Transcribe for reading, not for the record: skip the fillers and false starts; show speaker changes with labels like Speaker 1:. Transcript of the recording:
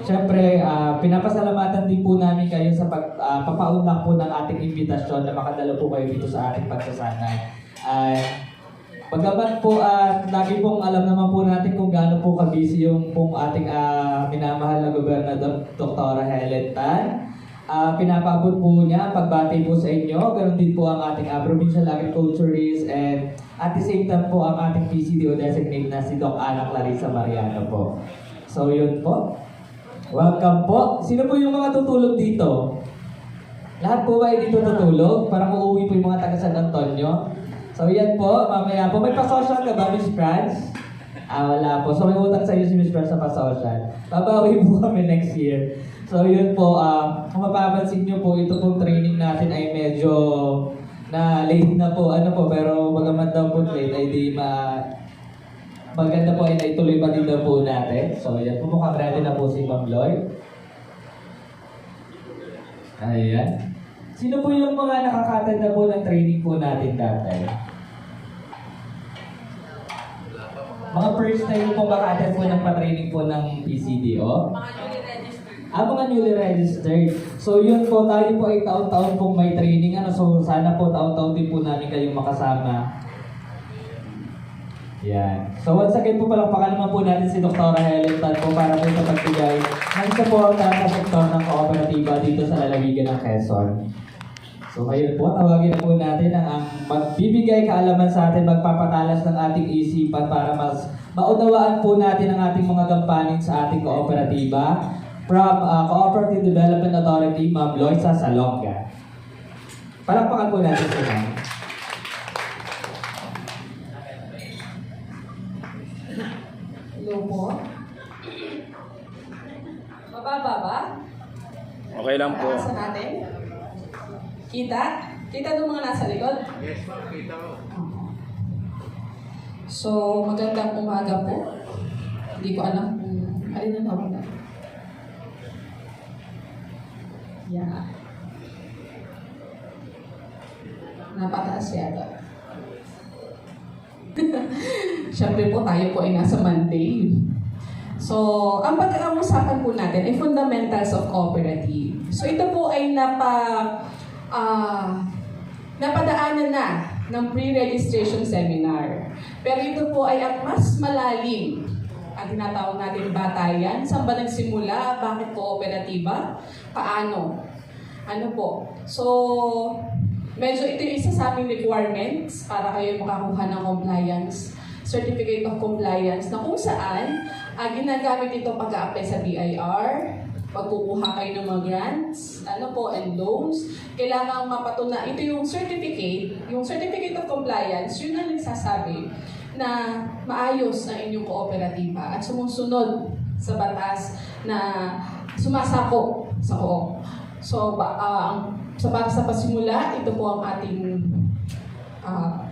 Speaker 1: Siyempre, pinapasalamatan din po namin kayo sa papaunlak po ng ating imbitasyon na makadalo po kayo dito sa ating pagsasanay. Pagkabat po, lagi pong alam naman po natin kung gaano po kabisi yung pong ating minamahal na Gobernador Dr. Helen Tan. Pinapaabot po niya pagbati po sa inyo. Ganon din po ang ating Provincial Agriculturist and at the same time po ang ating PCDO designate na si Doc Ana Clarissa Mariano po. So yun po. Welcome po. Sino po yung mga tutulog dito? Lahat po ba ay dito tutulog? Parang uuwi po yung mga taga San Antonio. So yan po, mamaya po. May pasosyan ka ba, Miss Franz? Wala po. So may utang sa iyo si Miss Franz sa pasosyan. Babawi po kami next year. So yun po, kung mapapansin nyo po, ito pong training natin ay medyo na late na po. Pero bagamat daw po late, ay di maganda po ay naituloy pa din daw po natin. So yan po, mukhang ready na po si Ma'am Lloyd. Ayan. Sino po yung mga nakakatad na po ng training po natin dati? Mga first time po makatad po ng pa-training po ng PCDO? Mga newly registered. So yun po, tayo po ay taon-taon pong may training. So sana po taon-taon din po namin kayong makasama. Yan. So once again po, palakpakan naman po natin si Dr. Helen Tan po para po sa pagbigay ng isa po ang sektor ng kooperatiba dito sa lalawigan ng Quezon. So ngayon po, tawagin na po natin ang magbibigay kaalaman sa atin, magpapatalas ng ating isipan para mas maunawaan po natin ang ating mga gampanin sa ating kooperatiba from Cooperative Development Authority, Ma'am Lloyd Sasalonga. Palakpakan po natin po natin.
Speaker 2: Hello po. Mababa ba?
Speaker 3: Okay lang po.
Speaker 2: Taasa natin. Kita? Kita ng mga nasa likod?
Speaker 3: Yes, makita ko.
Speaker 2: So, magandang umaga po. Hindi ko alam kung alin ang tawag na. Yeah. Napataas yata. Siyempre po, tayo po ay nasa Monday. So, ang pag-uusapan po natin ay fundamentals of cooperative. So, ito po ay napadaanan na ng pre-registration seminar. Pero ito po ay at mas malalim. Ang tinatawag natin batayan. Saan ba nagsimula? Bakit kooperatiba? Paano? Ano po? So, medyo ito yung isa sa aming requirements para kayo makakuha ng compliance, certificate of compliance, na kung saan ginagamit ito pag-a-apply sa BIR, pagkukuha kayo ng mga grants, and loans. Kailangan mapatunayan, ito yung certificate of compliance, yun ang nagsasabi na maayos ang inyong kooperatiba at sumusunod sa batas na sumasako sa coop. So, para sa pasimula, ito po ang ating